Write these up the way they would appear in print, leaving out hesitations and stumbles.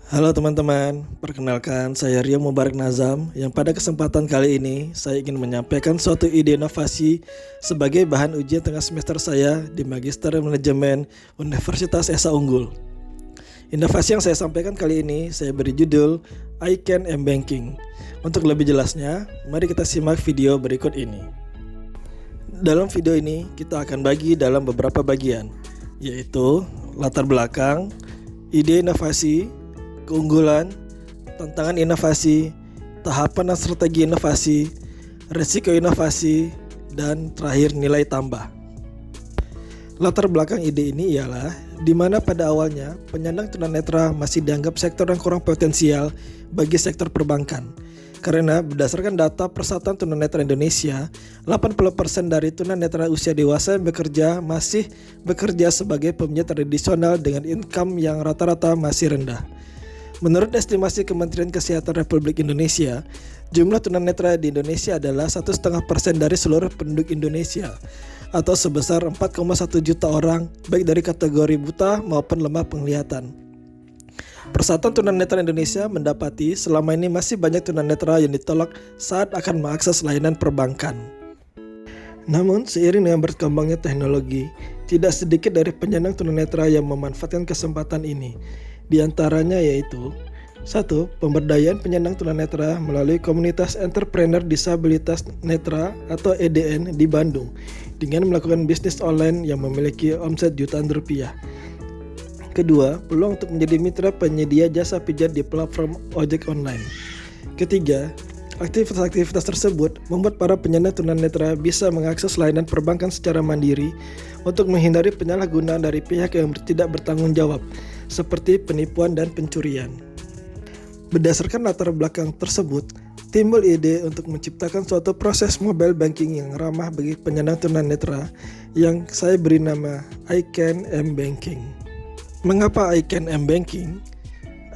Halo teman-teman, perkenalkan saya Rio Mubarak Nazam yang pada kesempatan kali ini saya ingin menyampaikan suatu ide inovasi sebagai bahan ujian tengah semester saya di Magister Manajemen Universitas Esa Unggul. Inovasi yang saya sampaikan kali ini saya beri judul iCan M-Banking. Untuk lebih jelasnya, mari kita simak video berikut ini. Dalam video ini kita akan bagi dalam beberapa bagian, yaitu latar belakang, ide inovasi, keunggulan, tantangan inovasi, tahapan dan strategi inovasi, risiko inovasi, dan terakhir nilai tambah. Latar belakang ide ini ialah di mana pada awalnya penyandang tunanetra masih dianggap sektor yang kurang potensial bagi sektor perbankan. Karena berdasarkan data Persatuan Tunanetra Indonesia, 80% dari tunanetra usia dewasa yang masih bekerja sebagai peminjam tradisional dengan income yang rata-rata masih rendah. Menurut estimasi Kementerian Kesehatan Republik Indonesia, jumlah tunanetra di Indonesia adalah 1,5% dari seluruh penduduk Indonesia, atau sebesar 4,1 juta orang, baik dari kategori buta maupun lemah penglihatan. Persatuan Tunanetra Indonesia mendapati selama ini masih banyak tunanetra yang ditolak saat akan mengakses layanan perbankan. Namun, seiring dengan berkembangnya teknologi, tidak sedikit dari penyandang tunanetra yang memanfaatkan kesempatan ini. Di antaranya yaitu 1. Pemberdayaan penyandang tunanetra melalui komunitas entrepreneur disabilitas netra atau EDN di Bandung dengan melakukan bisnis online yang memiliki omset jutaan rupiah. Kedua, peluang untuk menjadi mitra penyedia jasa pijat di platform ojek online. Ketiga, aktivitas-aktivitas tersebut membuat para penyandang tunanetra bisa mengakses layanan perbankan secara mandiri untuk menghindari penyalahgunaan dari pihak yang tidak bertanggung jawab, seperti penipuan dan pencurian. Berdasarkan latar belakang tersebut, timbul ide untuk menciptakan suatu proses mobile banking yang ramah bagi penyandang tunanetra yang saya beri nama iCan M-Banking. Mengapa iCan M-Banking?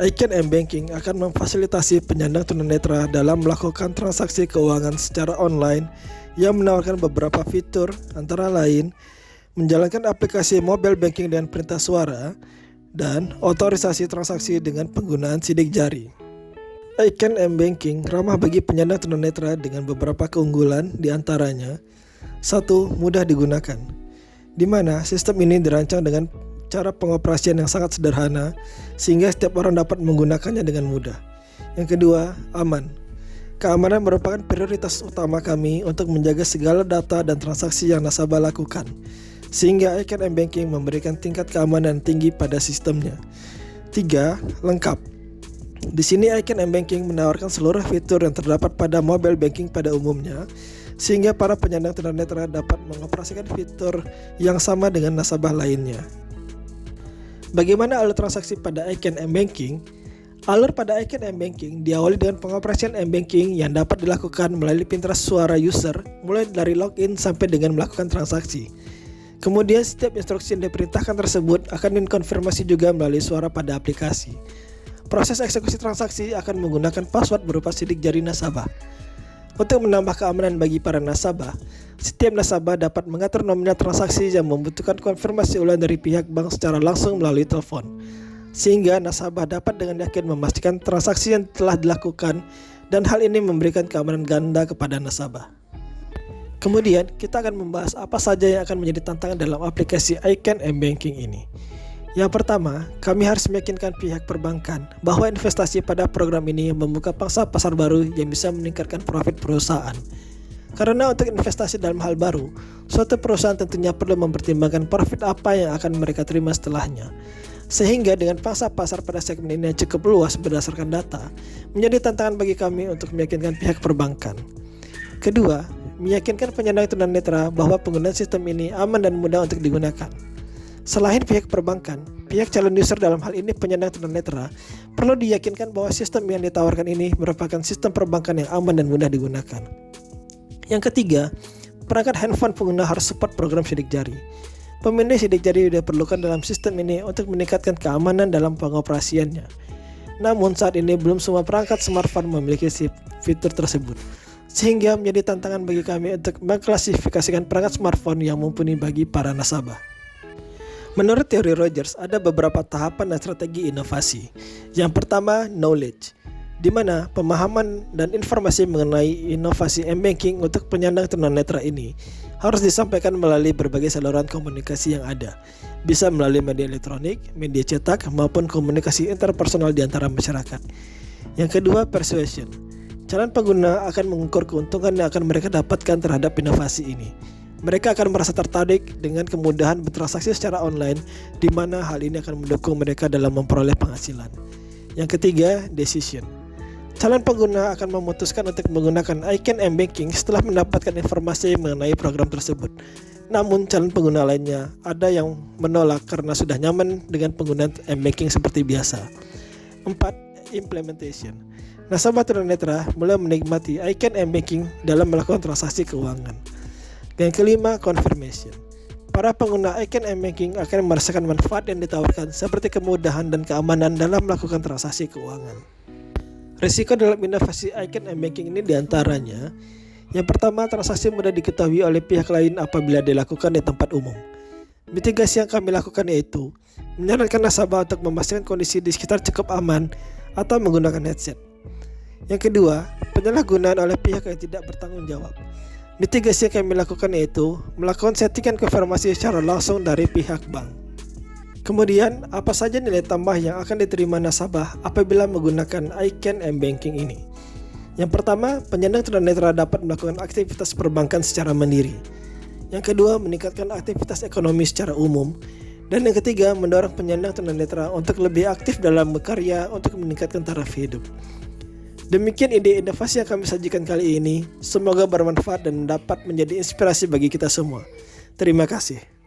iCan M-Banking akan memfasilitasi penyandang tunanetra dalam melakukan transaksi keuangan secara online yang menawarkan beberapa fitur, antara lain menjalankan aplikasi mobile banking dengan perintah suara dan otorisasi transaksi dengan penggunaan sidik jari. iCan M-Banking ramah bagi penyandang tunanetra dengan beberapa keunggulan, diantaranya 1. Mudah digunakan, di mana sistem ini dirancang dengan cara pengoperasian yang sangat sederhana sehingga setiap orang dapat menggunakannya dengan mudah. Yang kedua, aman. Keamanan merupakan prioritas utama kami untuk menjaga segala data dan transaksi yang nasabah lakukan, sehingga iCan M-Banking memberikan tingkat keamanan tinggi pada sistemnya. 3. Lengkap. Di sini iCan M-Banking menawarkan seluruh fitur yang terdapat pada mobile banking pada umumnya, sehingga para penyandang tunanetra dapat mengoperasikan fitur yang sama dengan nasabah lainnya. Bagaimana alur transaksi pada iCan M-Banking? Alur pada iCan M-Banking diawali dengan pengoperasian M-Banking yang dapat dilakukan melalui pintu suara user, mulai dari login sampai dengan melakukan transaksi. Kemudian setiap instruksi yang diperintahkan tersebut akan dikonfirmasi juga melalui suara pada aplikasi. Proses eksekusi transaksi akan menggunakan password berupa sidik jari nasabah. Untuk menambah keamanan bagi para nasabah, setiap nasabah dapat mengatur nominal transaksi yang membutuhkan konfirmasi ulang dari pihak bank secara langsung melalui telepon, sehingga nasabah dapat dengan yakin memastikan transaksi yang telah dilakukan, dan hal ini memberikan keamanan ganda kepada nasabah. Kemudian, kita akan membahas apa saja yang akan menjadi tantangan dalam aplikasi iCan M-Banking ini. Yang pertama, kami harus meyakinkan pihak perbankan bahwa investasi pada program ini membuka pangsa pasar baru yang bisa meningkatkan profit perusahaan. Karena untuk investasi dalam hal baru, suatu perusahaan tentunya perlu mempertimbangkan profit apa yang akan mereka terima setelahnya. Sehingga dengan pangsa pasar pada segmen ini yang cukup luas berdasarkan data, menjadi tantangan bagi kami untuk meyakinkan pihak perbankan. Kedua, meyakinkan penyandang tunanetra bahwa penggunaan sistem ini aman dan mudah untuk digunakan. Selain pihak perbankan, pihak calon user dalam hal ini penyandang tunanetra perlu diyakinkan bahwa sistem yang ditawarkan ini merupakan sistem perbankan yang aman dan mudah digunakan. Yang ketiga, perangkat handphone pengguna harus support program sidik jari. Pemindai sidik jari diperlukan dalam sistem ini untuk meningkatkan keamanan dalam pengoperasiannya. Namun saat ini belum semua perangkat smartphone memiliki fitur tersebut, sehingga menjadi tantangan bagi kami untuk mengklasifikasikan perangkat smartphone yang mumpuni bagi para nasabah. Menurut teori Rogers, ada beberapa tahapan dan strategi inovasi. Yang pertama, knowledge, di mana pemahaman dan informasi mengenai inovasi m-banking untuk penyandang tunanetra ini harus disampaikan melalui berbagai saluran komunikasi yang ada, bisa melalui media elektronik, media cetak, maupun komunikasi interpersonal di antara masyarakat. Yang kedua, persuasion. Calon pengguna akan mengukur keuntungan yang akan mereka dapatkan terhadap inovasi ini. Mereka akan merasa tertarik dengan kemudahan bertransaksi secara online, di mana hal ini akan mendukung mereka dalam memperoleh penghasilan. Yang ketiga, decision. Calon pengguna akan memutuskan untuk menggunakan icon m-banking setelah mendapatkan informasi mengenai program tersebut. Namun calon pengguna lainnya ada yang menolak karena sudah nyaman dengan penggunaan m-banking seperti biasa. 4. Implementation. Nasabah tunanetra mulai menikmati icon m-banking dalam melakukan transaksi keuangan. Yang kelima, confirmation. Para pengguna icon m-banking akan merasakan manfaat yang ditawarkan seperti kemudahan dan keamanan dalam melakukan transaksi keuangan. Risiko dalam inovasi icon m-banking ini diantaranya: yang pertama, transaksi mudah diketahui oleh pihak lain apabila dilakukan di tempat umum. Mitigasi yang kami lakukan yaitu menyarankan nasabah untuk memastikan kondisi di sekitar cukup aman atau menggunakan headset. Yang kedua, penyalahgunaan oleh pihak yang tidak bertanggung jawab. Mitigasi yang kami lakukan yaitu melakukan settingan konfirmasi secara langsung dari pihak bank. Kemudian, apa saja nilai tambah yang akan diterima nasabah apabila menggunakan icon m-banking ini? Yang pertama, penyandang tunanetra dapat melakukan aktivitas perbankan secara mandiri. Yang kedua, meningkatkan aktivitas ekonomi secara umum. Dan yang ketiga, mendorong penyandang tunanetra untuk lebih aktif dalam berkarya untuk meningkatkan taraf hidup. Demikian ide inovasi yang kami sajikan kali ini. Semoga bermanfaat dan dapat menjadi inspirasi bagi kita semua. Terima kasih.